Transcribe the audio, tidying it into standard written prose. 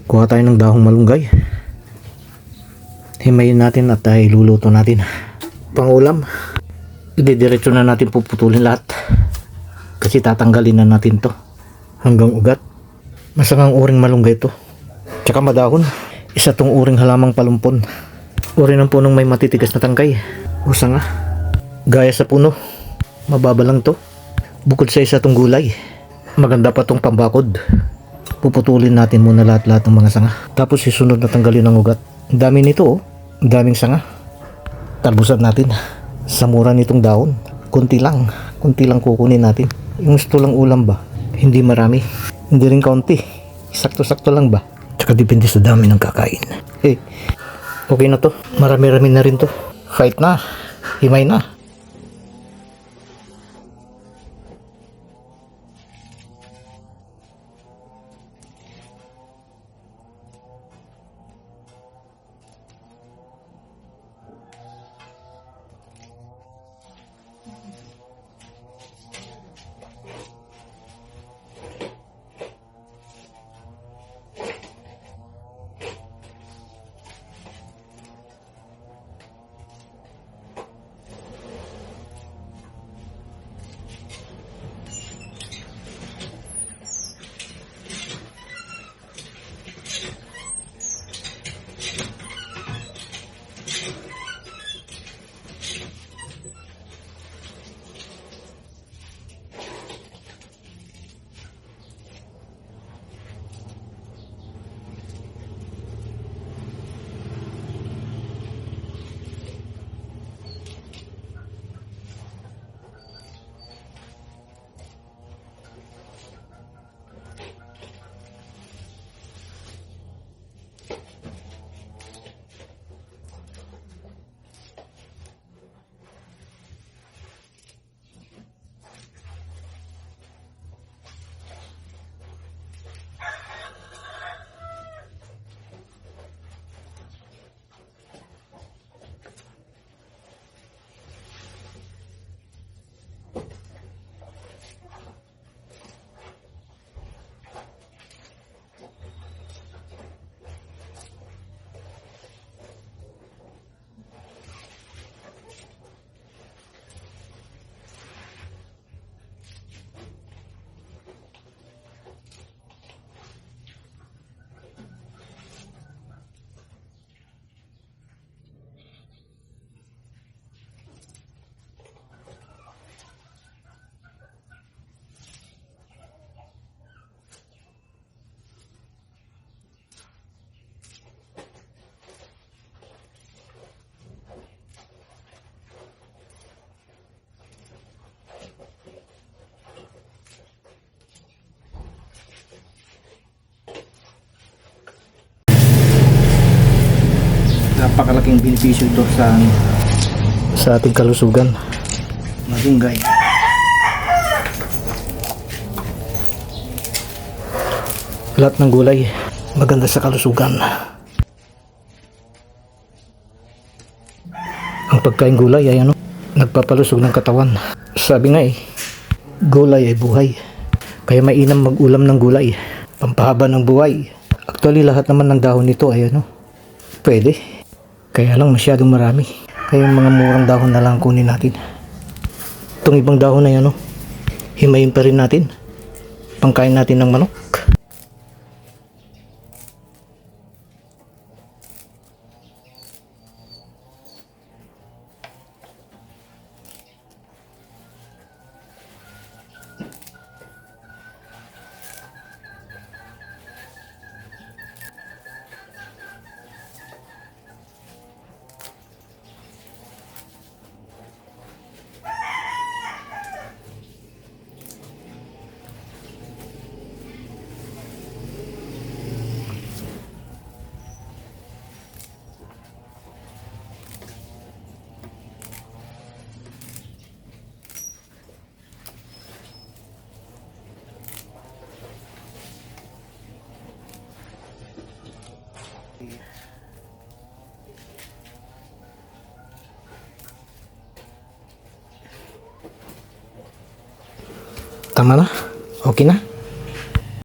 Kuha tayo ng dahong malunggay. Himayin natin at iluluto natin. Pangulam, didiretso na natin puputulin lahat. Kasi tatanggalin na natin to hanggang ugat. Masangang uring malunggay to. Tsaka madahon. Isa tong uring halamang palumpon. Uri ng punong may matitigas na tangkay. O sanga. Gaya sa puno. Mababa lang to. Bukod sa isa tong gulay, maganda pa tong pambakod. Puputulin natin muna lahat-lahat ng mga sanga. Tapos isunod na tanggalin ang ugat. Ang dami nito oh. Ang daming sanga. Talbusan natin. Sa mura nitong dahon. Kunti lang kukunin natin. Yung gusto lang ulam ba? Hindi marami. Hindi rin kaunti. Sakto-sakto lang ba? Tsaka depende sa dami ng kakain. Okay na to. Marami-rami na rin to. Fight na. Himay na. Napakalaking benepisyo ito sa ating kalusugan. Malunggay. Lahat ng gulay maganda sa kalusugan. Ang pagkain gulay ay nagpapalusog ng katawan. Sabi nga gulay ay buhay. Kaya mainam mag-ulam ng gulay. Pampahaba ng buhay. Actually lahat naman ng dahon nito ay pwede. Kaya lang masyadong marami. Kaya yung mga murang dahon na lang kunin natin. Itong ibang dahon na himayin pa rin natin. Pangkain natin ng manok. Tama na? Okay na?